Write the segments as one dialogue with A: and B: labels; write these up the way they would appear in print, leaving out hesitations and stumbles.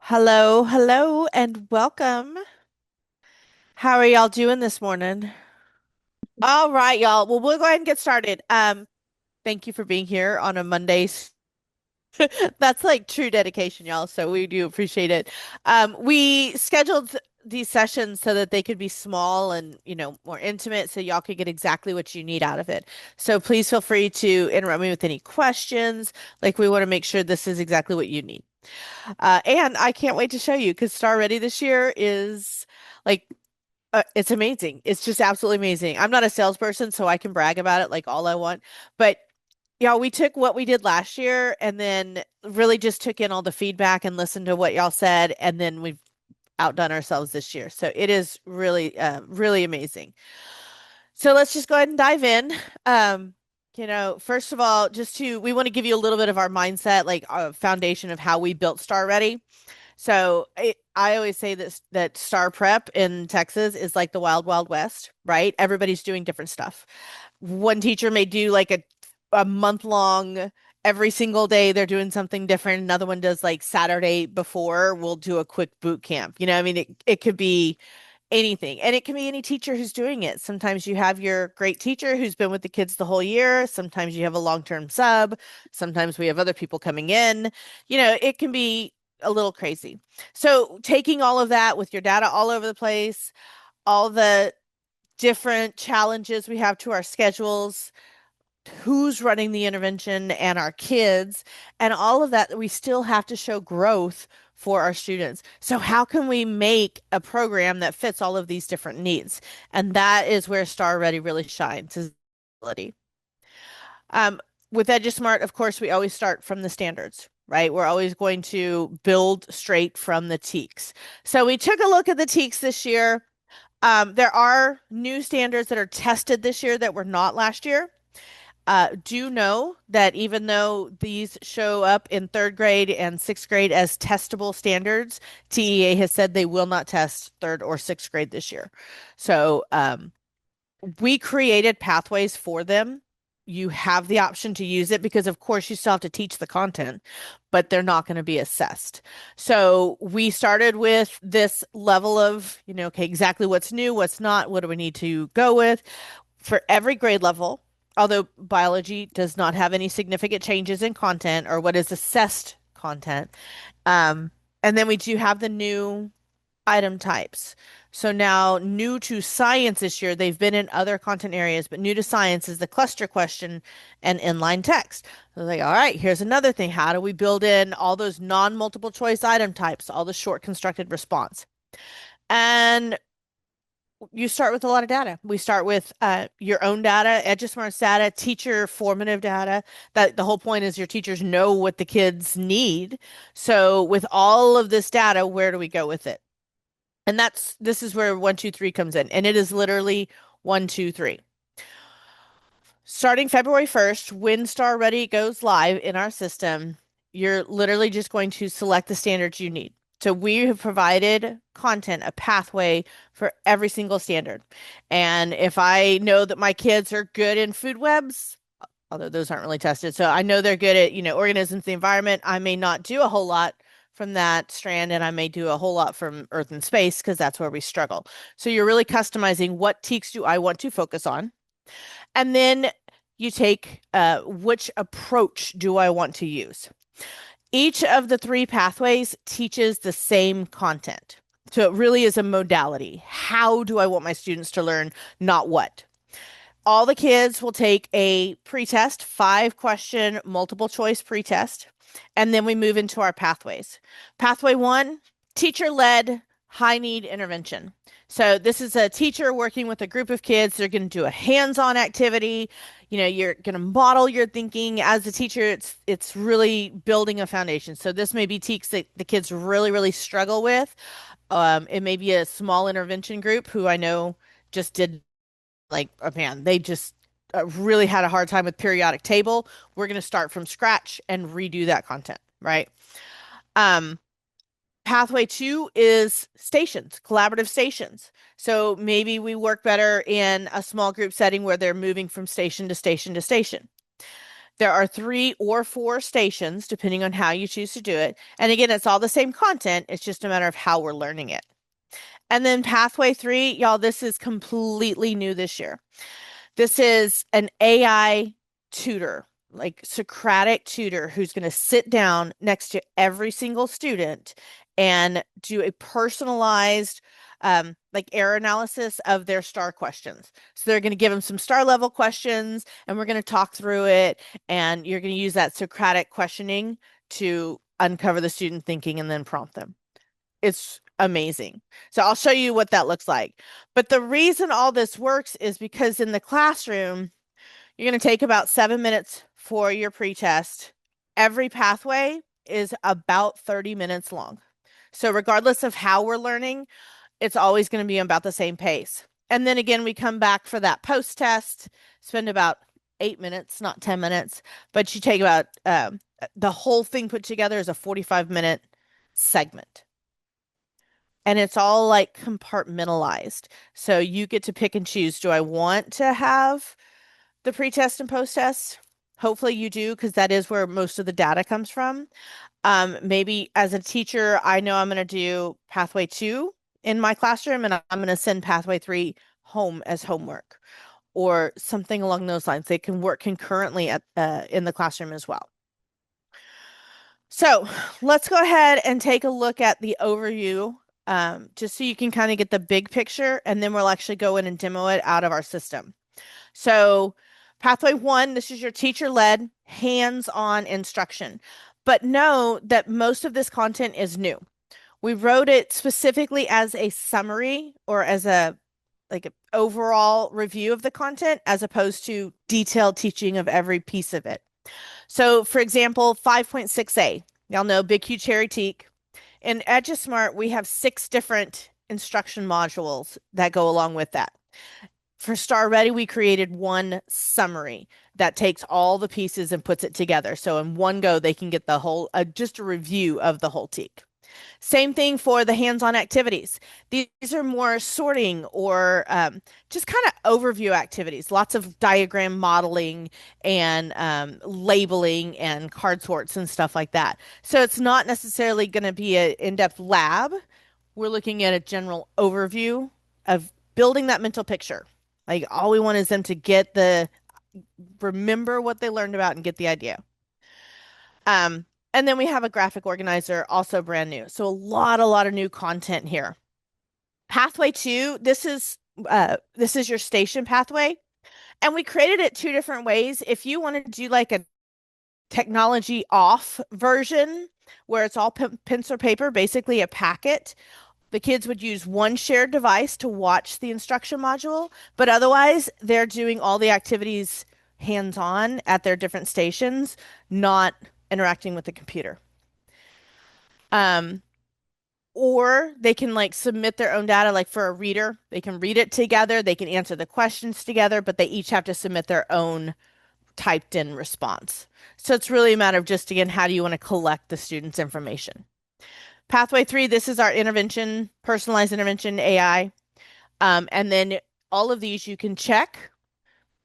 A: Hello, hello, and welcome. How are y'all doing this morning? All right, y'all. Well, we'll go ahead and get started. Thank you for being here on a Monday. That's like true dedication, y'all. So we do appreciate it. We scheduled these sessions so that they could be small and, more intimate so y'all could get exactly what you need out of it. So please feel free to interrupt me with any questions. Like we want to make sure this is exactly what you need. And I can't wait to show you because Star Ready this year is like it's amazing. It's just absolutely amazing. I'm not a salesperson, so I can brag about it like all I want. But y'all, we took what we did last year and then really just took in all the feedback and listened to what y'all said, and then we've outdone ourselves this year. So it is really, really amazing. So let's just go ahead and dive in. First of all, we want to give you a little bit of our mindset, like a foundation of how we built Star Ready. I always say this that Star Prep in Texas is like the wild, wild west, right? Everybody's doing different stuff. One teacher may do like a month long, every single day they're doing something different. Another one does like Saturday before, we'll do a quick boot camp. I mean, it could be anything. And it can be any teacher who's doing it. Sometimes you have your great teacher who's been with the kids the whole year. Sometimes you have a long-term sub. Sometimes we have other people coming in. It can be a little crazy. So taking all of that with your data all over the place, all the different challenges we have to our schedules, who's running the intervention and our kids, and all of that, we still have to show growth for our students. So how can we make a program that fits all of these different needs? And that is where Star Ready really shines, is ability. With EduSmart, of course, we always start from the standards, right? We're always going to build straight from the TEKS. So we took a look at the TEKS this year. There are new standards that are tested this year that were not last year. Do know that even though these show up in third grade and sixth grade as testable standards, TEA has said they will not test third or sixth grade this year. So we created pathways for them. You have the option to use it because, of course, you still have to teach the content, but they're not going to be assessed. So we started with this level of, okay, exactly what's new, what's not, what do we need to go with for every grade level, although biology does not have any significant changes in content or what is assessed content. Um, and then we do have the new item types. So now new to science this year, they've been in other content areas, but new to science is the cluster question and inline text. So like, all right, here's another thing. How do we build in all those non-multiple choice item types, all the short constructed response? And you start with a lot of data. We start with your own data, EduSmart's data, teacher formative data. That the whole point is your teachers know what the kids need. So with all of this data, where do we go with it? And this is where 1, 2, 3 comes in. And it is literally 1, 2, 3. Starting February 1st, when Star Ready goes live in our system, you're literally just going to select the standards you need. So we have provided content, a pathway for every single standard. And if I know that my kids are good in food webs, although those aren't really tested, so I know they're good at, organisms, the environment, I may not do a whole lot from that strand, and I may do a whole lot from earth and space because that's where we struggle. So you're really customizing what TEKS do I want to focus on. And then you take which approach do I want to use? Each of the 3 pathways teaches the same content. So it really is a modality. How do I want my students to learn, not what? All the kids will take a pretest, 5-question multiple choice pretest, and then we move into our pathways. Pathway 1, teacher-led high need intervention. So this is a teacher working with a group of kids. They're going to do a hands-on activity. You're going to model your thinking as a teacher. It's really building a foundation. So this may be TEKS that the kids really, really struggle with. It may be a small intervention group who I know just did like, oh man, they just really had a hard time with periodic table. We're going to start from scratch and redo that content, right? Um, Pathway 2 is stations, collaborative stations. So maybe we work better in a small group setting where they're moving from station to station to station. There are 3 or 4 stations, depending on how you choose to do it. And again, it's all the same content. It's just a matter of how we're learning it. And then pathway 3, y'all, this is completely new this year. This is an AI tutor, like Socratic tutor, who's going to sit down next to every single student and do a personalized like error analysis of their STAAR questions. So they're going to give them some STAAR level questions and we're going to talk through it. And you're going to use that Socratic questioning to uncover the student thinking and then prompt them. It's amazing. So I'll show you what that looks like. But the reason all this works is because in the classroom, you're going to take about 7 minutes for your pretest. Every pathway is about 30 minutes long. So regardless of how we're learning, it's always going to be about the same pace. And then again, we come back for that post test, spend about 8 minutes, not 10 minutes, but you take about the whole thing put together is a 45-minute segment. And it's all like compartmentalized. So you get to pick and choose. Do I want to have the pretest and post-test? Hopefully you do, because that is where most of the data comes from. Maybe as a teacher, I know I'm going to do pathway 2 in my classroom, and I'm going to send pathway 3 home as homework or something along those lines. They can work concurrently at in the classroom as well. So let's go ahead and take a look at the overview, just so you can kind of get the big picture, and then we'll actually go in and demo it out of our system. So pathway 1, this is your teacher-led hands-on instruction. But know that most of this content is new. We wrote it specifically as a summary or as a like an overall review of the content as opposed to detailed teaching of every piece of it. So for example, 5.6a, y'all know Big Huge Hairy Teak. In EduSmart, we have 6 different instruction modules that go along with that. For STAAReady, we created one summary that takes all the pieces and puts it together. So in one go, they can get the whole, just a review of the whole teak. Same thing for the hands-on activities. These are more sorting or just kind of overview activities, lots of diagram modeling and labeling and card sorts and stuff like that. So it's not necessarily going to be an in-depth lab. We're looking at a general overview of building that mental picture. Like all we want is them to remember what they learned about and get the idea. And then we have a graphic organizer, also brand new. So a lot of new content here. Pathway 2, this is your station pathway. And we created it 2 different ways. If you want to do like a technology off version where it's all pencil or paper, basically a packet, the kids would use one shared device to watch the instruction module, but otherwise they're doing all the activities hands-on at their different stations, not interacting with the computer. Or they can like submit their own data, like for a reader, they can read it together, they can answer the questions together, but they each have to submit their own typed in response. So it's really a matter of just, again, how do you want to collect the student's information? Pathway 3, this is our intervention, personalized intervention AI. And then all of these you can check.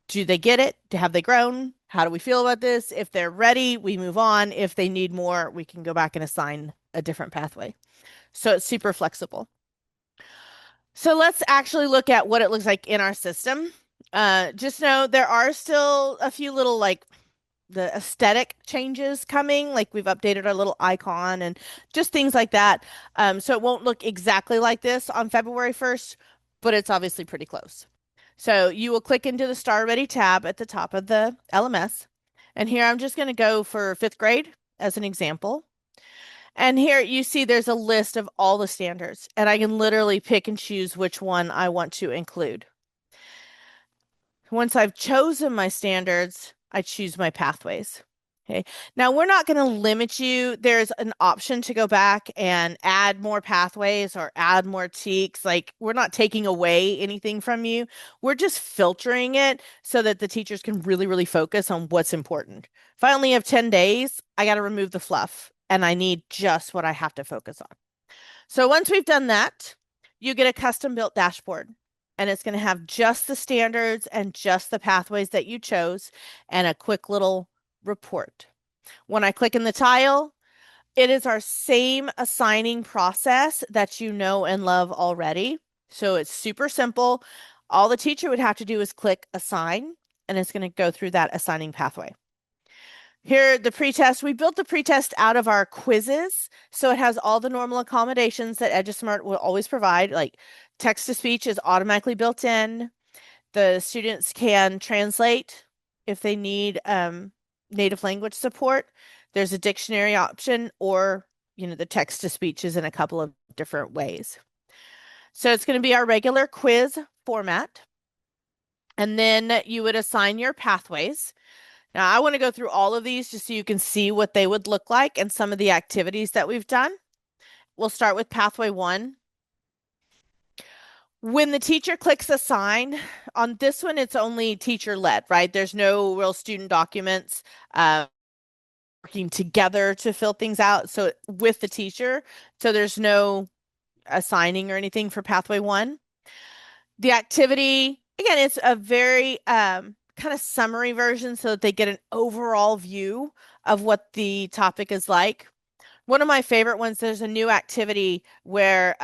A: Do they get it? Have they grown? How do we feel about this? If they're ready, we move on. If they need more, we can go back and assign a different pathway. So it's super flexible. So let's actually look at what it looks like in our system. Just know there are still a few little like the aesthetic changes coming, like we've updated our little icon and just things like that. So it won't look exactly like this on February 1st, but it's obviously pretty close. So you will click into the STAAReady tab at the top of the LMS. And here I'm just going to go for 5th grade as an example. And here you see there's a list of all the standards, and I can literally pick and choose which one I want to include. Once I've chosen my standards, I choose my pathways. Okay. Now we're not going to limit you. There's an option to go back and add more pathways or add more teaks. Like we're not taking away anything from you. We're just filtering it so that the teachers can really focus on what's important. If I only have 10 days, I got to remove the fluff and I need just what I have to focus on. So once we've done that, you get a custom built dashboard. And it's going to have just the standards and just the pathways that you chose and a quick little report. When I click in the tile, it is our same assigning process that you know and love already. So it's super simple. All the teacher would have to do is click assign, and it's going to go through that assigning pathway. Here, the pretest, we built the pretest out of our quizzes. So it has all the normal accommodations that EduSmart will always provide, like text to speech is automatically built in. The students can translate if they need native language support. There's a dictionary option, or the text to speech is in a couple of different ways. So it's going to be our regular quiz format. And then you would assign your pathways. Now, I want to go through all of these just so you can see what they would look like and some of the activities that we've done. We'll start with pathway 1. When the teacher clicks assign, on this one, it's only teacher-led, right? There's no real student documents working together to fill things out. So with the teacher, so there's no assigning or anything for pathway 1. The activity, again, it's a very kind of summary version so that they get an overall view of what the topic is like. One of my favorite ones, there's a new activity where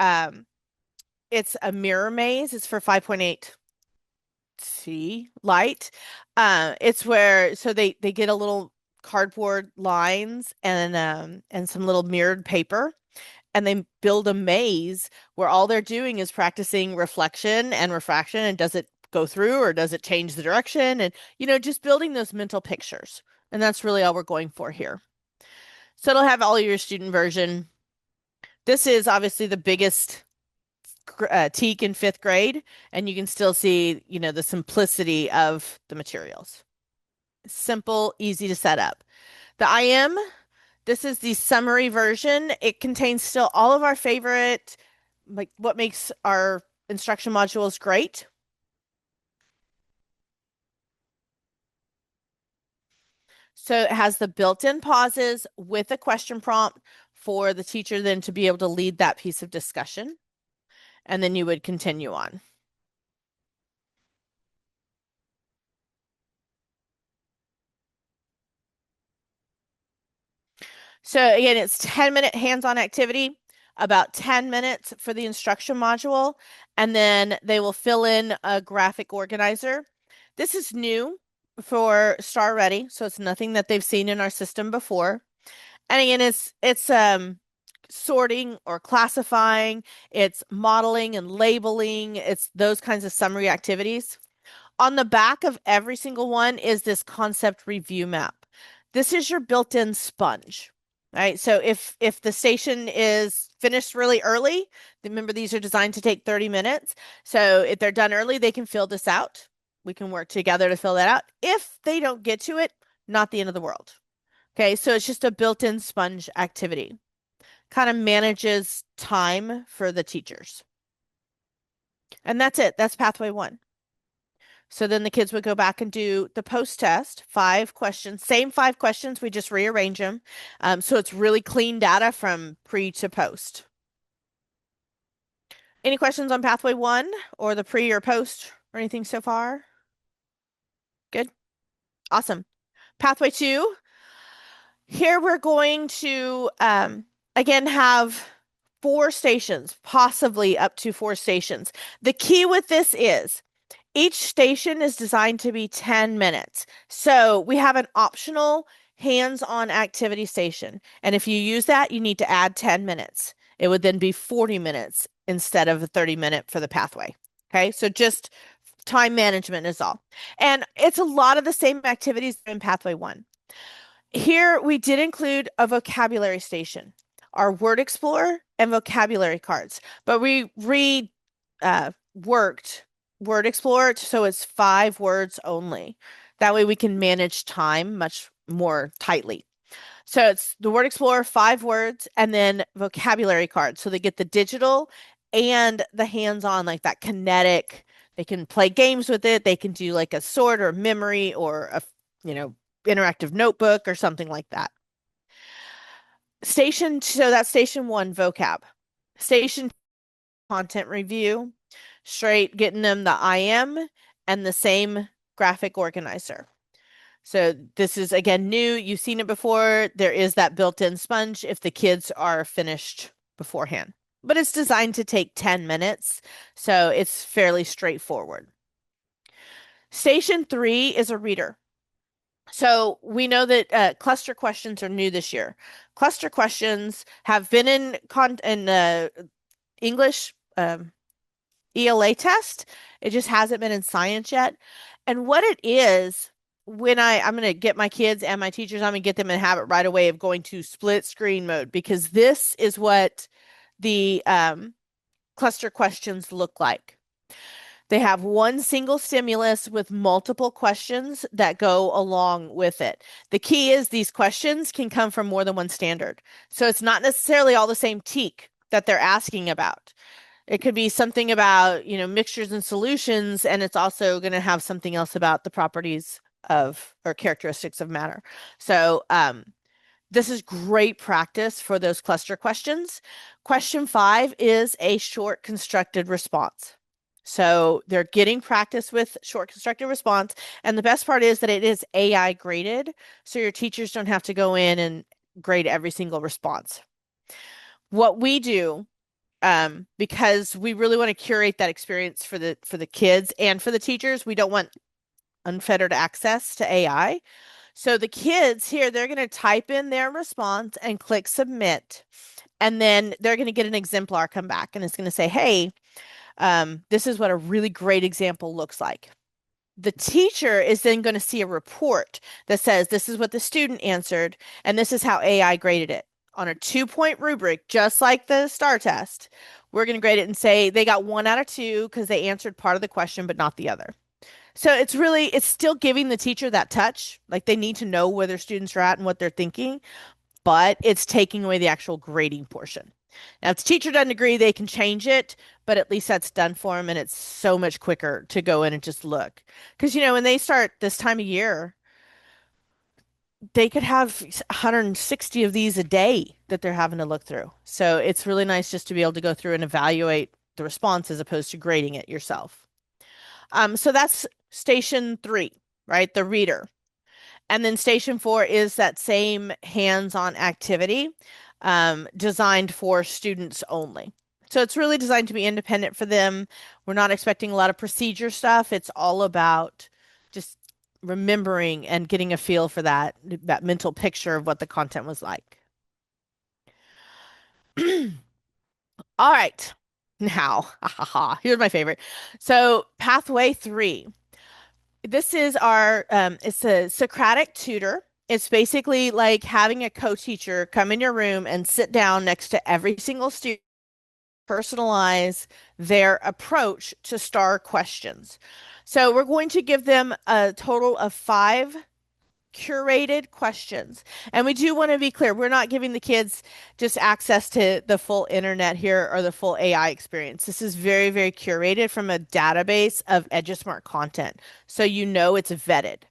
A: it's a mirror maze. It's for 5.8C light. It's where so they get a little cardboard lines and some little mirrored paper, and they build a maze where all they're doing is practicing reflection and refraction, and does it go through or does it change the direction, and just building those mental pictures. And that's really all we're going for here. So it'll have all your student version. This is obviously the biggest teak in 5th grade, and you can still see, the simplicity of the materials. Simple, easy to set up. The IM, this is the summary version. It contains still all of our favorite, like what makes our instruction modules great. So it has the built-in pauses with a question prompt for the teacher then to be able to lead that piece of discussion. And then you would continue on. So again, it's 10-minute hands-on activity, about 10 minutes for the instruction module, and then they will fill in a graphic organizer. This is new for STAAReady, so it's nothing that they've seen in our system before. And again, it's sorting or classifying, it's modeling and labeling, it's those kinds of summary activities. On the back of every single one is this concept review map. This is your built-in sponge, right? So if the station is finished really early, remember these are designed to take 30 minutes. So if they're done early, they can fill this out. We can work together to fill that out. If they don't get to it, not the end of the world. Okay, so it's just a built-in sponge activity. Kind of manages time for the teachers. And that's it. That's pathway 1. So then the kids would go back and do the post test, 5 questions, same 5 questions, we just rearrange them. So it's really clean data from pre to post. Any questions on pathway 1 or the pre or post or anything so far? Good. Awesome. Pathway 2. Here we're going to, again, have 4 stations, possibly up to 4 stations. The key with this is each station is designed to be 10 minutes. So we have an optional hands-on activity station. And if you use that, you need to add 10 minutes. It would then be 40 minutes instead of a 30-minute for the pathway. Okay, so just time management is all. And it's a lot of the same activities in pathway 1. Here we did include a vocabulary station, our word explorer and vocabulary cards, but we worked word explorer so it's 5 words only. That way we can manage time much more tightly. So it's the word explorer, 5 words, and then vocabulary cards. So they get the digital and the hands-on, like that kinetic. They can play games with it. They can do like a sort or memory or a, interactive notebook or something like that. So that's station 1, vocab. Station content review, straight getting them the IM and the same graphic organizer. So this is again new. You've seen it before. There is that built-in sponge if the kids are finished beforehand. But it's designed to take 10 minutes, so it's fairly straightforward. Station 3 is a reader. So we know that cluster questions are new this year. Cluster questions have been in English ELA test. It just hasn't been in science yet. And what it is, when I'm going to get my kids and my teachers, I'm going to get them in a habit right away of going to split screen mode, because this is what the cluster questions look like. They have one single stimulus with multiple questions that go along with it. The key is these questions can come from more than one standard. So it's not necessarily all the same TEK that they're asking about. It could be something about, mixtures and solutions, and it's also going to have something else about the properties of or characteristics of matter. So this is great practice for those cluster questions. Question 5 is a short constructed response. So they're getting practice with short constructed response. And the best part is that it is AI graded. So your teachers don't have to go in and grade every single response. What we do, because we really want to curate that experience for the kids and for the teachers, we don't want unfettered access to AI. So the kids here, they're going to type in their response and click submit. And then they're going to get an exemplar come back, and it's going to say, hey, this is what a really great example looks like. The teacher is then going to see a report that says this is what the student answered, and this is how AI graded it on a 2-point rubric, just like the STAAR test. We're going to grade it and say they got 1 out of 2 because they answered part of the question, but not the other. So it's still giving the teacher that touch. Like, they need to know where their students are at and what they're thinking, but it's taking away the actual grading portion. Now, if the teacher doesn't agree, they can change it, but at least that's done for them, and it's so much quicker to go in and just look. Because, when they start this time of year, they could have 160 of these a day that they're having to look through. So it's really nice just to be able to go through and evaluate the response as opposed to grading it yourself. So that's station 3, right? The reader. And then station 4 is that same hands-on activity designed for students only. So it's really designed to be independent for them. We're not expecting a lot of procedure stuff. It's all about just remembering and getting a feel for that mental picture of what the content was like. All right. Now, here's my favorite. So pathway 3. This is it's a Socratic tutor. It's basically like having a co-teacher come in your room and sit down next to every single student, personalize their approach to STAAR questions. So we're going to give them a total of 5 curated questions. And we do want to be clear, we're not giving the kids just access to the full internet here or the full AI experience. This is very, very curated from a database of EduSmart content. So it's vetted.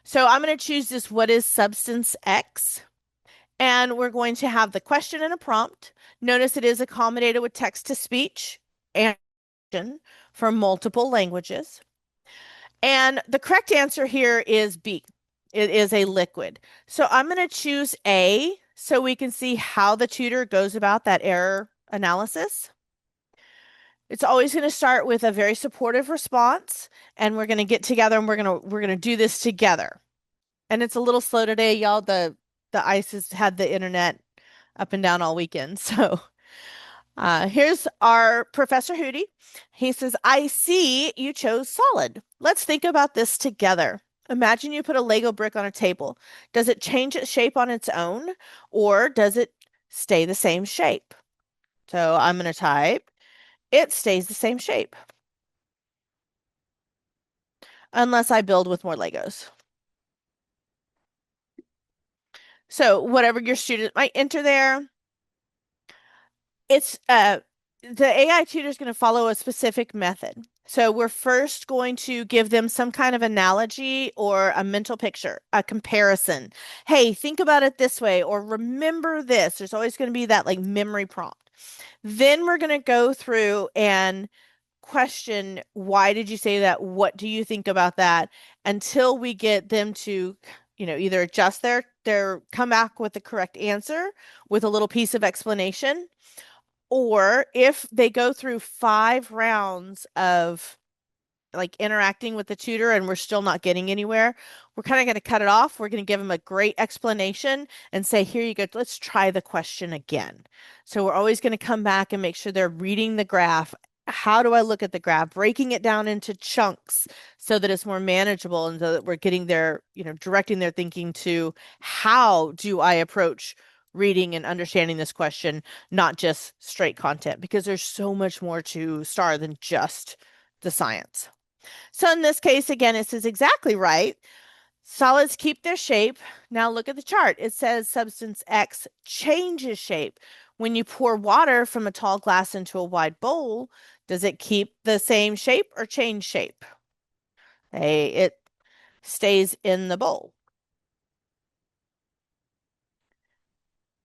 A: So I'm going to choose this, what is substance X? And we're going to have the question and a prompt. Notice it is accommodated with text to speech and for multiple languages. And the correct answer here is B. It is a liquid. So I'm going to choose A so we can see how the tutor goes about that error analysis. It's always going to start with a very supportive response, and we're going to get together and we're going to do this together. And it's a little slow today, y'all. The ice has had the internet up and down all weekend. So here's our Professor Hootie. He says, I see you chose solid. Let's think about this together. Imagine you put a Lego brick on a table. Does it change its shape on its own, or does it stay the same shape? So I'm going to type, it stays the same shape. Unless I build with more Legos. So whatever your student might enter there, it's the AI tutor is going to follow a specific method. So we're first going to give them some kind of analogy or a mental picture, a comparison. Hey, think about it this way, or remember this. There's always going to be that like memory prompt. Then we're going to go through and question, why did you say that? What do you think about that? Until we get them to, either adjust their come back with the correct answer with a little piece of explanation, or if they go through 5 rounds of like interacting with the tutor and we're still not getting anywhere, we're kind of going to cut it off. We're going to give them a great explanation and say, here you go, let's try the question again. So we're always going to come back and make sure they're reading the graph. How do I look at the graph? Breaking it down into chunks so that it's more manageable and so that we're getting their, directing their thinking to how do I approach reading and understanding this question, not just straight content, because there's so much more to STAAR than just the science. So in this case, again, it says exactly right. Solids keep their shape. Now look at the chart. It says substance X changes shape. When you pour water from a tall glass into a wide bowl, does it keep the same shape or change shape? It stays in the bowl.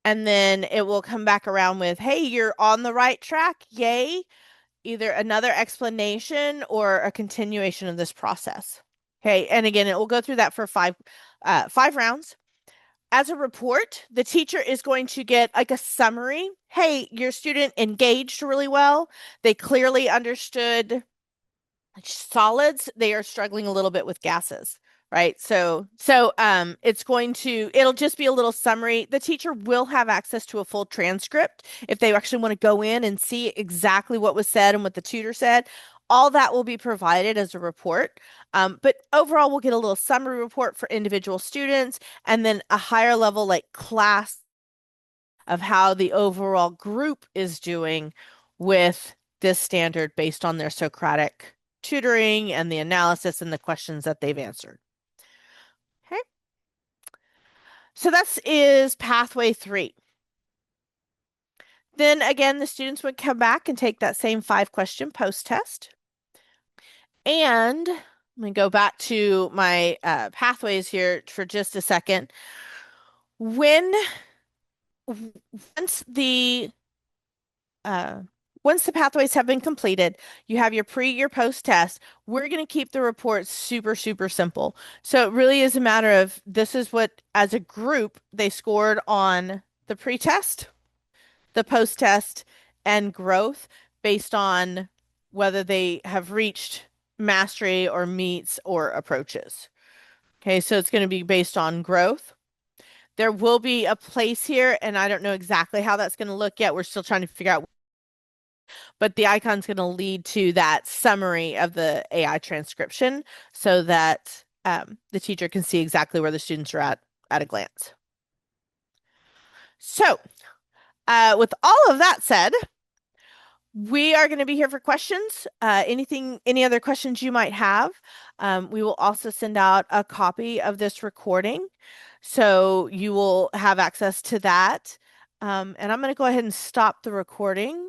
A: And then it will come back around with, hey, you're on the right track. Yay. Either another explanation or a continuation of this process. Okay, and again, it will go through that for five rounds. As a report, the teacher is going to get like a summary. Hey, your student engaged really well. They clearly understood solids. They are struggling a little bit with gases, right? So it'll just be a little summary. The teacher will have access to a full transcript if they actually want to go in and see exactly what was said and what the tutor said. All that will be provided as a report. But overall, we'll get a little summary report for individual students and then a higher level like class of how the overall group is doing with this standard based on their Socratic tutoring and the analysis and the questions that they've answered. Okay. So that is pathway 3. Then again, the students would come back and take that same 5-question post-test. And I'm going to go back to my pathways here for just a second. Once the pathways have been completed, you have your pre, your post test. We're going to keep the report super, super simple. So it really is a matter of this is what, as a group, they scored on the pre-test, the post test, and growth based on whether they have reached mastery or meets or approaches. Okay, so it's going to be based on growth. There will be a place here, and I don't know exactly how that's going to look yet. We're still trying to figure out, but the icon's going to lead to that summary of the AI transcription so that the teacher can see exactly where the students are at a glance. So with all of that said, we are going to be here for questions. Any other questions you might have. We will also send out a copy of this recording, so you will have access to that. And I'm going to go ahead and stop the recording.